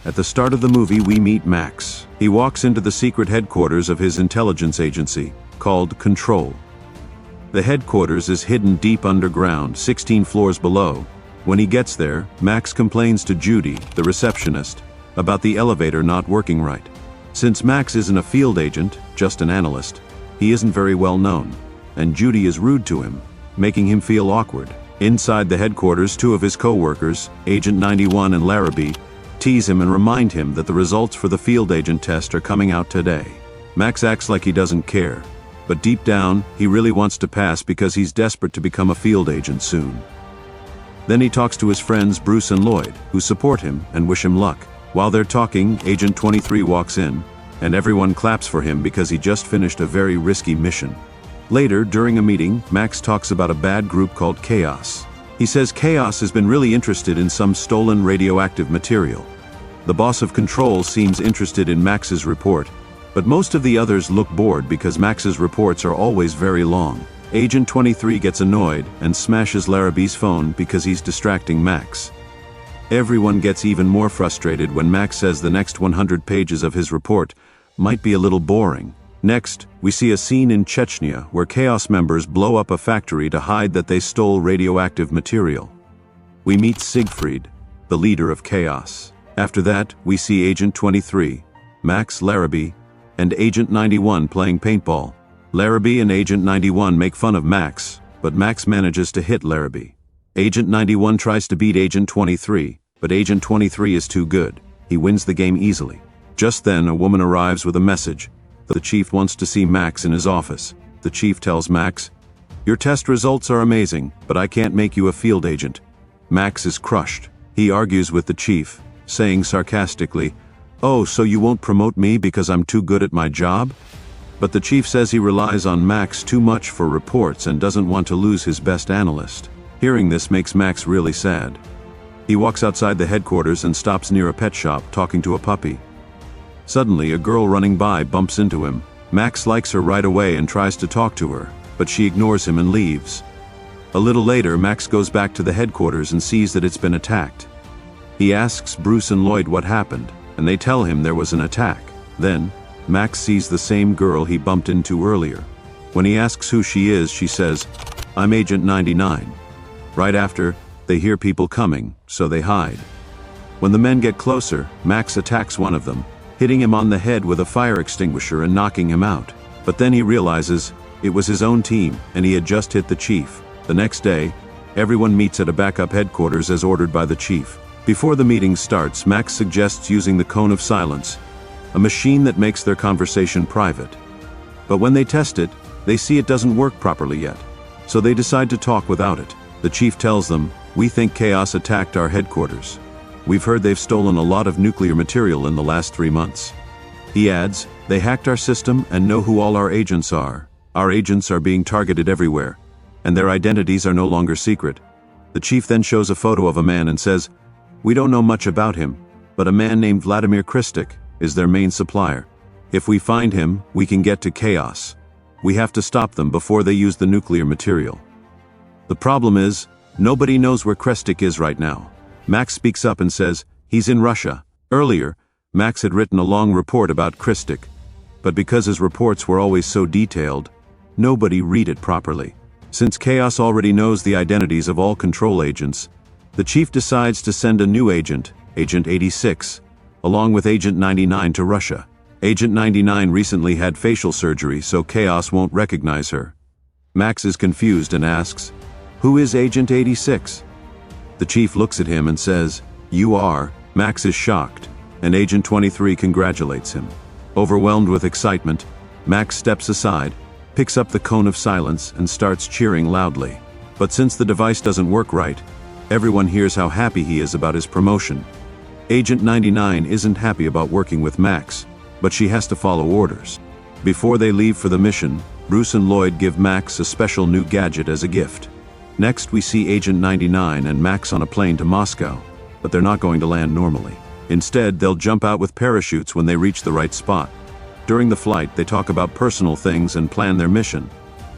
At the start of the movie, we meet Max. He walks into the secret headquarters of his intelligence agency, called Control. The headquarters is hidden deep underground, 16 floors below. When he gets there, Max complains to Judy, the receptionist, about the elevator not working right. Since Max isn't a field agent, just an analyst, he isn't very well known, and Judy is rude to him, making him feel awkward. Inside the headquarters, two of his co-workers, Agent 91 and Larrabee, tease him and remind him that the results for the field agent test are coming out today. Max acts like he doesn't care, but deep down, he really wants to pass because he's desperate to become a field agent soon. Then he talks to his friends Bruce and Lloyd, who support him and wish him luck. While they're talking, Agent 23 walks in, and everyone claps for him because he just finished a very risky mission. Later, during a meeting, Max talks about a bad group called Chaos. He says Chaos has been really interested in some stolen radioactive material. The boss of Control seems interested in Max's report, but most of the others look bored because Max's reports are always very long. Agent 23 gets annoyed and smashes Larrabee's phone because he's distracting Max. Everyone gets even more frustrated when Max says the next 100 pages of his report might be a little boring. Next, we see a scene in Chechnya where Chaos members blow up a factory to hide that they stole radioactive material. We meet Siegfried, the leader of Chaos. After that, we see Agent 23, Max, Larrabee, and Agent 91 playing paintball. Larrabee and Agent 91 make fun of Max, but Max manages to hit Larrabee. Agent 91 tries to beat Agent 23, but Agent 23 is too good. He wins the game easily. Just then, a woman arrives with a message. The chief wants to see Max in his office. The chief tells Max, "Your test results are amazing, but I can't make you a field agent." Max is crushed. He argues with the chief, saying sarcastically, "Oh, so you won't promote me because I'm too good at my job?" But the chief says he relies on Max too much for reports and doesn't want to lose his best analyst. Hearing this makes Max really sad. He walks outside the headquarters and stops near a pet shop talking to a puppy. Suddenly, a girl running by bumps into him. Max likes her right away and tries to talk to her, but she ignores him and leaves. A little later, Max goes back to the headquarters and sees that it's been attacked. He asks Bruce and Lloyd what happened, and they tell him there was an attack. Then, Max sees the same girl he bumped into earlier. When he asks who she is, she says, "I'm Agent 99. Right after, they hear people coming, so they hide. When the men get closer, Max attacks one of them, hitting him on the head with a fire extinguisher and knocking him out. But then he realizes it was his own team, and he had just hit the chief. The next day, everyone meets at a backup headquarters as ordered by the chief. Before the meeting starts, Max suggests using the cone of silence, a machine that makes their conversation private. But when they test it, they see it doesn't work properly yet, so they decide to talk without it. The chief tells them, "We think Chaos attacked our headquarters. We've heard they've stolen a lot of nuclear material in the last 3 months." He adds, "They hacked our system and know who all our agents are. Our agents are being targeted everywhere, and their identities are no longer secret." The chief then shows a photo of a man and says, "We don't know much about him, but a man named Vladimir Christic is their main supplier. If we find him, we can get to Chaos. We have to stop them before they use the nuclear material." The problem is, nobody knows where Christic is right now. Max speaks up and says, he's in Russia. Earlier, Max had written a long report about Christic, but because his reports were always so detailed, nobody read it properly. Since Chaos already knows the identities of all Control agents, the chief decides to send a new agent, Agent 86, along with Agent 99 to Russia. Agent 99 recently had facial surgery, so Chaos won't recognize her. Max is confused and asks, "Who is Agent 86? The chief looks at him and says, "You are." Max is shocked, and Agent 23 congratulates him. Overwhelmed with excitement, Max steps aside, picks up the cone of silence, and starts cheering loudly. But since the device doesn't work right, everyone hears how happy he is about his promotion. Agent 99 isn't happy about working with Max, but she has to follow orders. Before they leave for the mission, Bruce and Lloyd give Max a special new gadget as a gift. Next, we see Agent 99 and Max on a plane to Moscow, but they're not going to land normally. Instead, they'll jump out with parachutes when they reach the right spot. During the flight, they talk about personal things and plan their mission.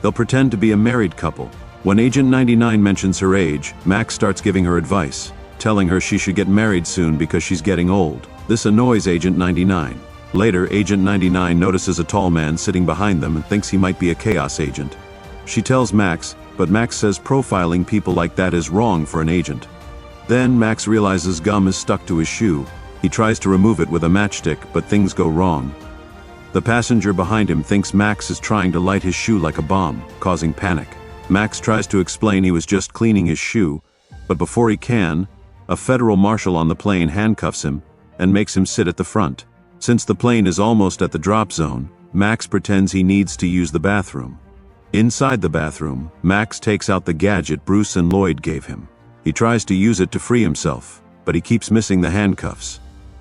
They'll pretend to be a married couple. When Agent 99 mentions her age, Max starts giving her advice. telling her she should get married soon because she's getting old. This annoys Agent 99. Later, Agent 99 notices a tall man sitting behind them and thinks he might be a chaos agent. She tells Max, but Max says profiling people like that is wrong for an agent. Then Max realizes gum is stuck to his shoe. He tries to remove it with a matchstick, but things go wrong. The passenger behind him thinks Max is trying to light his shoe like a bomb, causing panic. Max tries to explain he was just cleaning his shoe, but before he can, a federal marshal on the plane handcuffs him and makes him sit at the front. Since the plane is almost at the drop zone, Max pretends he needs to use the bathroom. Inside the bathroom, Max takes out the gadget Bruce and Lloyd gave him. He tries to use it to free himself, but he keeps missing the handcuffs.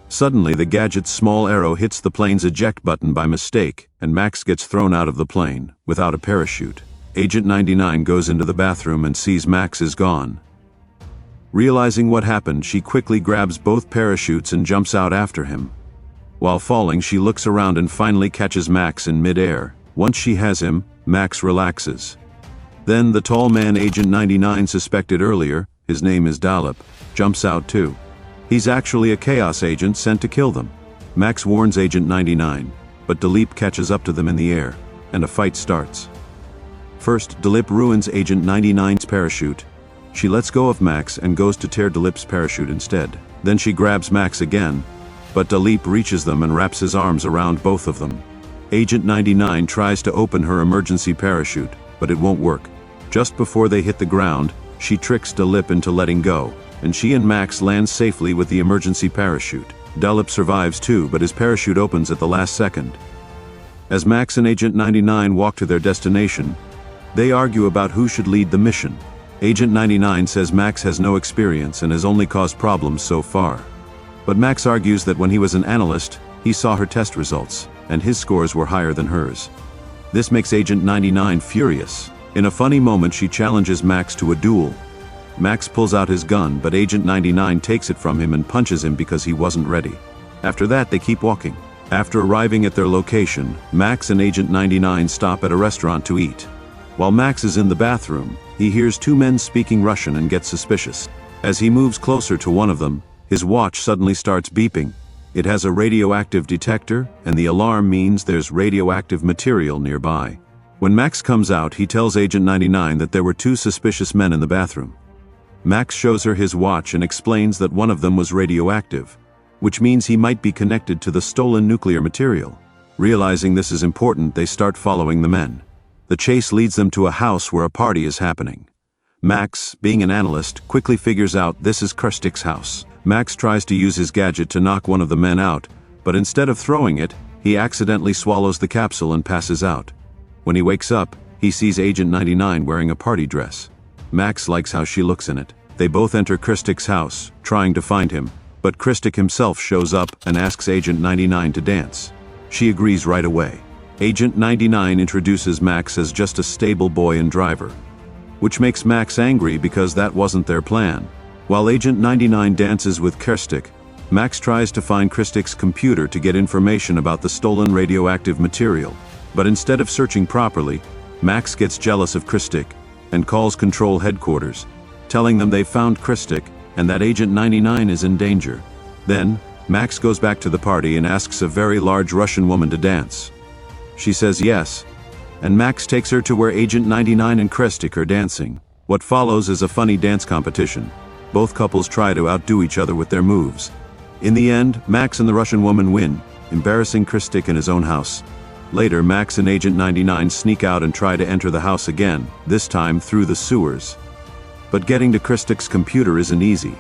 Suddenly, the gadget's small arrow hits the plane's eject button by mistake, and Max gets thrown out of the plane, without a parachute. Agent 99 goes into the bathroom and sees Max is gone. Realizing what happened, she quickly grabs both parachutes and jumps out after him. While falling, she looks around and finally catches Max in mid-air. Once she has him, Max relaxes. Then the tall man Agent 99 suspected earlier, his name is Dalip, jumps out too. He's actually a chaos agent sent to kill them. Max warns Agent 99, but Dalip catches up to them in the air, and a fight starts. First, Dalip ruins Agent 99's parachute. She lets go of Max and goes to tear Dalip's parachute instead. Then she grabs Max again, but Dalip reaches them and wraps his arms around both of them. Agent 99 tries to open her emergency parachute, but it won't work. Just before they hit the ground, she tricks Dalip into letting go, and she and Max land safely with the emergency parachute. Dalip survives too, but his parachute opens at the last second. As Max and Agent 99 walk to their destination, they argue about who should lead the mission. Agent 99 says Max has no experience and has only caused problems so far. But Max argues that when he was an analyst, he saw her test results, and his scores were higher than hers. This makes Agent 99 furious. In a funny moment, she challenges Max to a duel. Max pulls out his gun, but Agent 99 takes it from him and punches him because he wasn't ready. After that, they keep walking. After arriving at their location, Max and Agent 99 stop at a restaurant to eat. While Max is in the bathroom, he hears two men speaking Russian and gets suspicious. As he moves closer to one of them, his watch suddenly starts beeping. It has a radioactive detector, and the alarm means there's radioactive material nearby. When Max comes out, he tells Agent 99 that there were two suspicious men in the bathroom. Max shows her his watch and explains that one of them was radioactive, which means he might be connected to the stolen nuclear material. Realizing this is important, they start following the men. The chase leads them to a house where a party is happening. Max, being an analyst, quickly figures out this is Christic's house. Max tries to use his gadget to knock one of the men out, but instead of throwing it, he accidentally swallows the capsule and passes out. When he wakes up, he sees Agent 99 wearing a party dress. Max likes how she looks in it. They both enter Christic's house, trying to find him, but Christic himself shows up and asks Agent 99 to dance. She agrees right away. Agent 99 introduces Max as just a stable boy and driver, which makes Max angry because that wasn't their plan. While Agent 99 dances with Christic, Max tries to find Christic's computer to get information about the stolen radioactive material. But instead of searching properly, Max gets jealous of Christic and calls Control Headquarters, telling them they've found Christic and that Agent 99 is in danger. Then, Max goes back to the party and asks a very large Russian woman to dance. She says yes, and Max takes her to where Agent 99 and Christic are dancing. What follows is a funny dance competition. Both couples try to outdo each other with their moves. In the end, Max and the Russian woman win, embarrassing Christic in his own house. Later, Max and Agent 99 sneak out and try to enter the house again, this time through the sewers. But getting to Christic's computer isn't easy.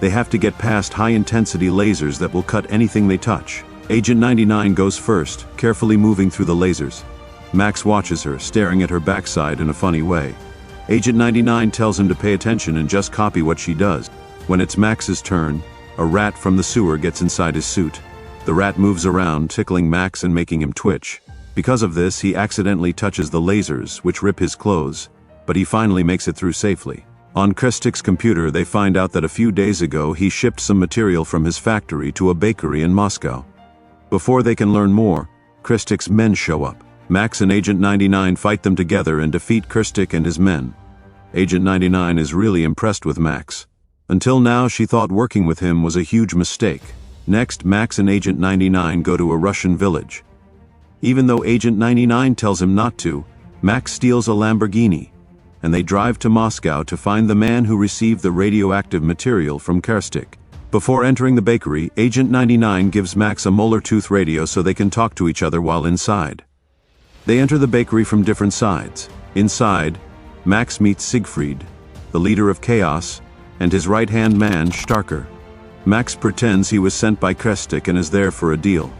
They have to get past high-intensity lasers that will cut anything they touch. Agent 99 goes first, carefully moving through the lasers. Max watches her, staring at her backside in a funny way. Agent 99 tells him to pay attention and just copy what she does. When it's Max's turn, a rat from the sewer gets inside his suit. The rat moves around, tickling Max and making him twitch. Because of this, he accidentally touches the lasers, which rip his clothes, but he finally makes it through safely. On Christic's computer, they find out that a few days ago he shipped some material from his factory to a bakery in Moscow. Before they can learn more, Christic's men show up. Max and Agent 99 fight them together and defeat Christic and his men. Agent 99 is really impressed with Max. Until now, she thought working with him was a huge mistake. Next, Max and Agent 99 go to a Russian village. Even though Agent 99 tells him not to, Max steals a Lamborghini, and they drive to Moscow to find the man who received the radioactive material from Christic. Before entering the bakery, Agent 99 gives Max a molar tooth radio so they can talk to each other while inside. They enter the bakery from different sides. Inside, Max meets Siegfried, the leader of Chaos, and his right-hand man, Starker. Max pretends he was sent by Christic and is there for a deal.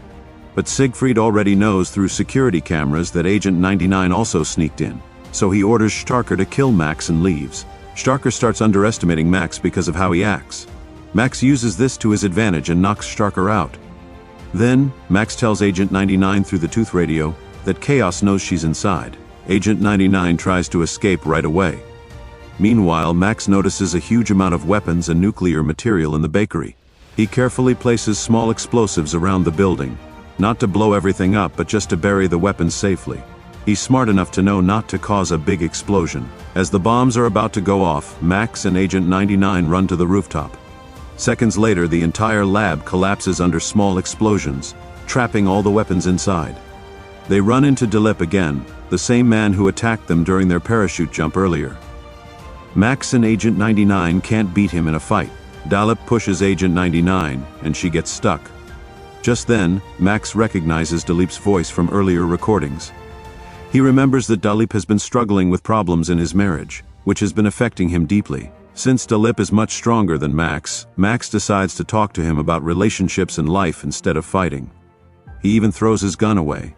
But Siegfried already knows through security cameras that Agent 99 also sneaked in, so he orders Starker to kill Max and leaves. Starker starts underestimating Max because of how he acts. Max uses this to his advantage and knocks Starker out. Then, Max tells Agent 99 through the tooth radio that Chaos knows she's inside. Agent 99 tries to escape right away. Meanwhile, Max notices a huge amount of weapons and nuclear material in the bakery. He carefully places small explosives around the building, not to blow everything up but just to bury the weapons safely. He's smart enough to know not to cause a big explosion. As the bombs are about to go off, Max and Agent 99 run to the rooftop. Seconds later, the entire lab collapses under small explosions, trapping all the weapons inside. They run into Dalip again, the same man who attacked them during their parachute jump earlier. Max and Agent 99 can't beat him in a fight. Dalip pushes Agent 99, and she gets stuck. Just then, Max recognizes Dalip's voice from earlier recordings. He remembers that Dalip has been struggling with problems in his marriage, which has been affecting him deeply. Since Dalip is much stronger than Max, Max decides to talk to him about relationships and life instead of fighting. He even throws his gun away.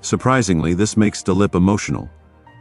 Surprisingly, this makes Dalip emotional,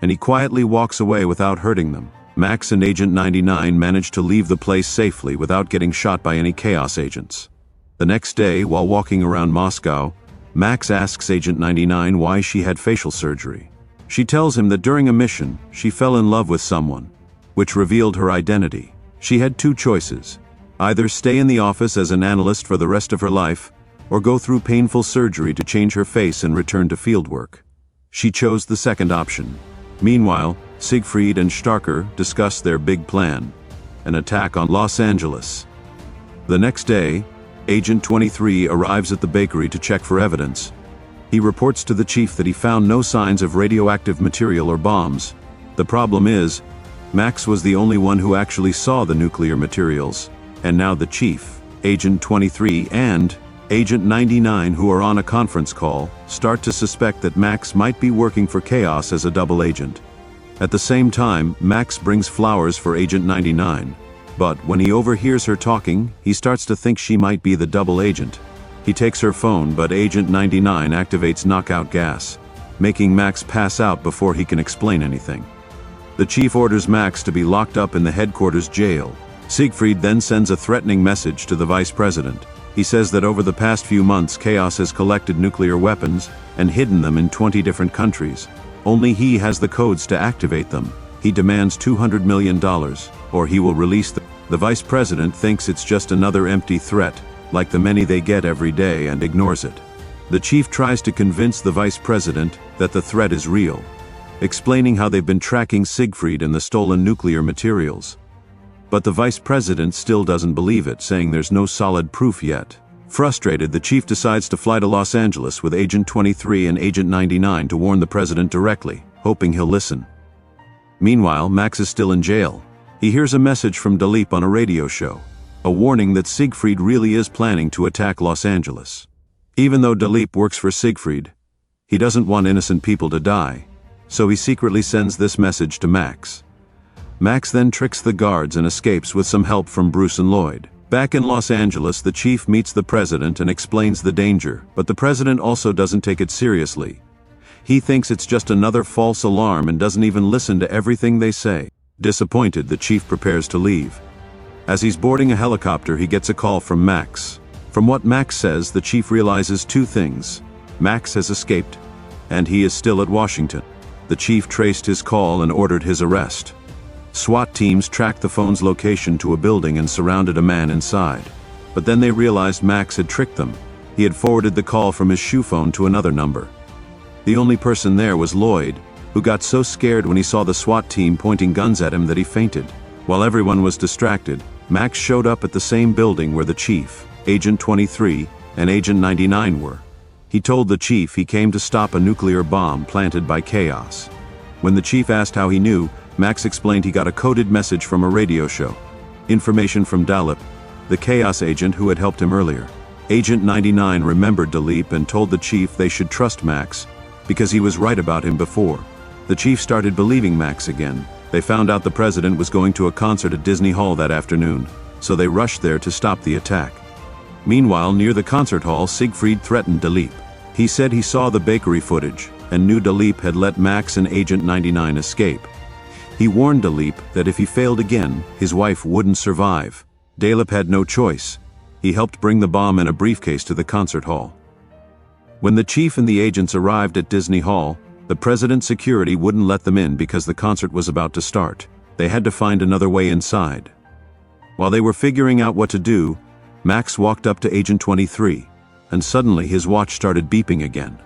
and he quietly walks away without hurting them. Max and Agent 99 manage to leave the place safely without getting shot by any Chaos agents. The next day, while walking around Moscow, Max asks Agent 99 why she had facial surgery. She tells him that during a mission, she fell in love with someone, which revealed her identity. She had two choices: either stay in the office as an analyst for the rest of her life, or go through painful surgery to change her face and return to fieldwork. She chose the second option. Meanwhile, Siegfried and Starker discuss their big plan: an attack on Los Angeles. The next day, Agent 23 arrives at the bakery to check for evidence. He reports to the chief that he found no signs of radioactive material or bombs. The problem is, Max was the only one who actually saw the nuclear materials, and now the chief, Agent 23 and Agent 99, who are on a conference call, start to suspect that Max might be working for Chaos as a double agent. At the same time, Max brings flowers for Agent 99. But when he overhears her talking, he starts to think she might be the double agent. He takes her phone, but Agent 99 activates knockout gas, making Max pass out before he can explain anything. The chief orders Max to be locked up in the headquarters jail. Siegfried then sends a threatening message to the vice president. He says that over the past few months, Chaos has collected nuclear weapons and hidden them in 20 different countries. Only he has the codes to activate them. He demands $200 million, or he will release them. The vice president thinks it's just another empty threat, like the many they get every day, and ignores it. The chief tries to convince the vice president that the threat is real, explaining how they've been tracking Siegfried and the stolen nuclear materials. But the vice president still doesn't believe it, saying there's no solid proof yet. Frustrated, the chief decides to fly to Los Angeles with Agent 23 and Agent 99 to warn the president directly, hoping he'll listen. Meanwhile, Max is still in jail. He hears a message from Dalip on a radio show, a warning that Siegfried really is planning to attack Los Angeles. Even though Dalip works for Siegfried, he doesn't want innocent people to die, so he secretly sends this message to Max. Max then tricks the guards and escapes with some help from Bruce and Lloyd. Back in Los Angeles, the chief meets the president and explains the danger, but the president also doesn't take it seriously. He thinks it's just another false alarm and doesn't even listen to everything they say. Disappointed, the chief prepares to leave. As he's boarding a helicopter, he gets a call from Max. From what Max says, the chief realizes two things: Max has escaped, and he is still at Washington. The chief traced his call and ordered his arrest. SWAT teams tracked the phone's location to a building and surrounded a man inside. But then they realized Max had tricked them. He had forwarded the call from his shoe phone to another number. The only person there was Lloyd, who got so scared when he saw the SWAT team pointing guns at him that he fainted. While everyone was distracted, Max showed up at the same building where the chief, Agent 23, and Agent 99 were. He told the chief he came to stop a nuclear bomb planted by Chaos. When the chief asked how he knew, Max explained he got a coded message from a radio show. Information from Dalip, the Chaos agent who had helped him earlier. Agent 99 remembered Dalip and told the chief they should trust Max, because he was right about him before. The chief started believing Max again. They found out the president was going to a concert at Disney Hall that afternoon, so they rushed there to stop the attack. Meanwhile, near the concert hall, Siegfried threatened Dalip. He said he saw the bakery footage and knew Dalip had let Max and Agent 99 escape. He warned Dalip that if he failed again, his wife wouldn't survive. Dalip had no choice. He helped bring the bomb in a briefcase to the concert hall. When the chief and the agents arrived at Disney Hall, the president's security wouldn't let them in because the concert was about to start. They had to find another way inside. While they were figuring out what to do, Max walked up to Agent 23, and suddenly his watch started beeping again.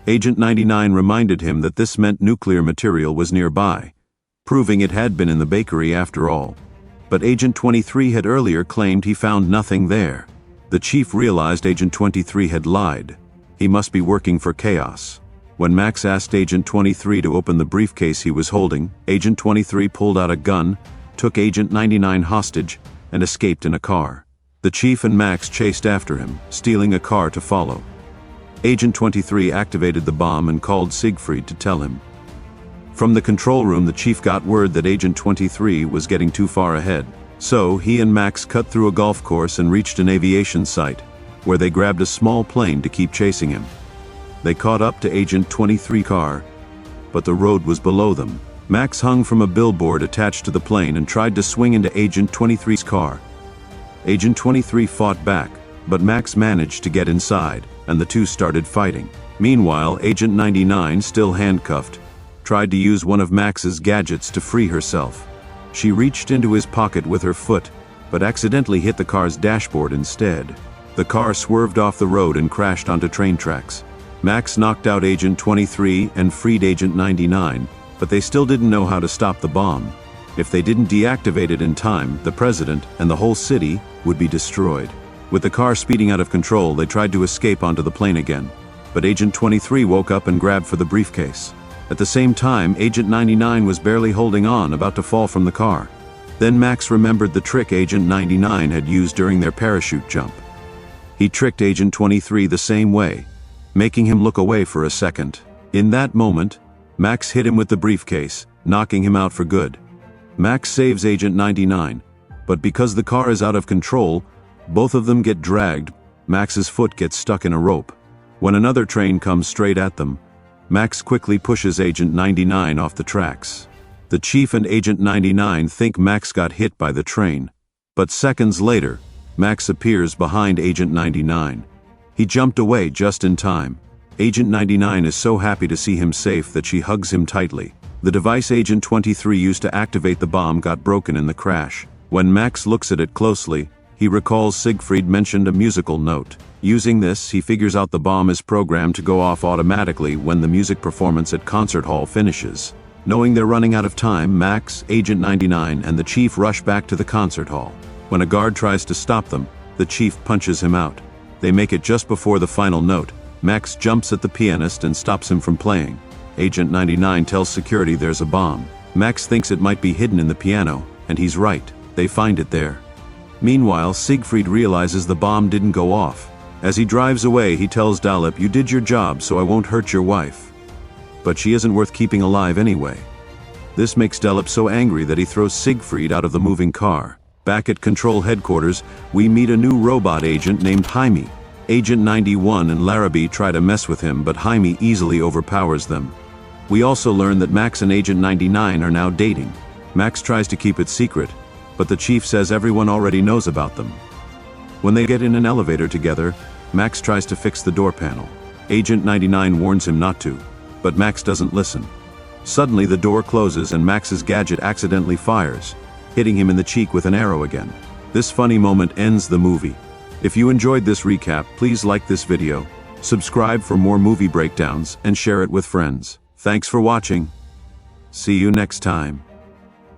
Agent 99 reminded him that this meant nuclear material was nearby, proving it had been in the bakery after all. But Agent 23 had earlier claimed he found nothing there. The chief realized Agent 23 had lied. He must be working for Chaos. When Max asked Agent 23 to open the briefcase he was holding, Agent 23 pulled out a gun, took Agent 99 hostage, and escaped in a car. The chief and Max chased after him, stealing a car to follow. Agent 23 activated the bomb and called Siegfried to tell him. From the control room, the chief got word that Agent 23 was getting too far ahead. So he and Max cut through a golf course and reached an aviation site, where they grabbed a small plane to keep chasing him. They caught up to Agent 23's car, but the road was below them. Max hung from a billboard attached to the plane and tried to swing into Agent 23's car. Agent 23 fought back, but Max managed to get inside, and the two started fighting. Meanwhile, Agent 99, still handcuffed, tried to use one of Max's gadgets to free herself. She reached into his pocket with her foot, but accidentally hit the car's dashboard instead. The car swerved off the road and crashed onto train tracks. Max knocked out Agent 23 and freed Agent 99, but they still didn't know how to stop the bomb. If they didn't deactivate it in time, the president and the whole city would be destroyed. With the car speeding out of control, they tried to escape onto the plane again. But Agent 23 woke up and grabbed for the briefcase. At the same time, Agent 99 was barely holding on, about to fall from the car. Then Max remembered the trick Agent 99 had used during their parachute jump. He tricked Agent 23 the same way, making him look away for a second. In that moment, Max hit him with the briefcase, knocking him out for good. Max saves Agent 99, but because the car is out of control, both of them get dragged. Max's foot gets stuck in a rope. When another train comes straight at them, Max quickly pushes Agent 99 off the tracks. The chief and Agent 99 think Max got hit by the train, but seconds later, Max appears behind Agent 99. He jumped away just in time. Agent 99 is so happy to see him safe that she hugs him tightly. The device Agent 23 used to activate the bomb got broken in the crash. When Max looks at it closely, he recalls Siegfried mentioned a musical note. Using this, he figures out the bomb is programmed to go off automatically when the music performance at Concert Hall finishes. Knowing they're running out of time, Max, Agent 99, and the chief rush back to the concert hall. When a guard tries to stop them, the chief punches him out. They make it just before the final note. Max jumps at the pianist and stops him from playing. Agent 99 tells security there's a bomb. Max thinks it might be hidden in the piano, and he's right. They find it there. Meanwhile, Siegfried realizes the bomb didn't go off. As he drives away, he tells Dalip, "You did your job, so I won't hurt your wife. But she isn't worth keeping alive anyway." This makes Dalip so angry that he throws Siegfried out of the moving car. Back at Control Headquarters, we meet a new robot agent named Jaime. Agent 91 and Larrabee try to mess with him, but Jaime easily overpowers them. We also learn that Max and Agent 99 are now dating. Max tries to keep it secret, but the chief says everyone already knows about them. When they get in an elevator together, Max tries to fix the door panel. Agent 99 warns him not to, but Max doesn't listen. Suddenly the door closes and Max's gadget accidentally fires, hitting him in the cheek with an arrow again. This funny moment ends the movie. If you enjoyed this recap, please like this video, subscribe for more movie breakdowns, and share it with friends. Thanks for watching. See you next time.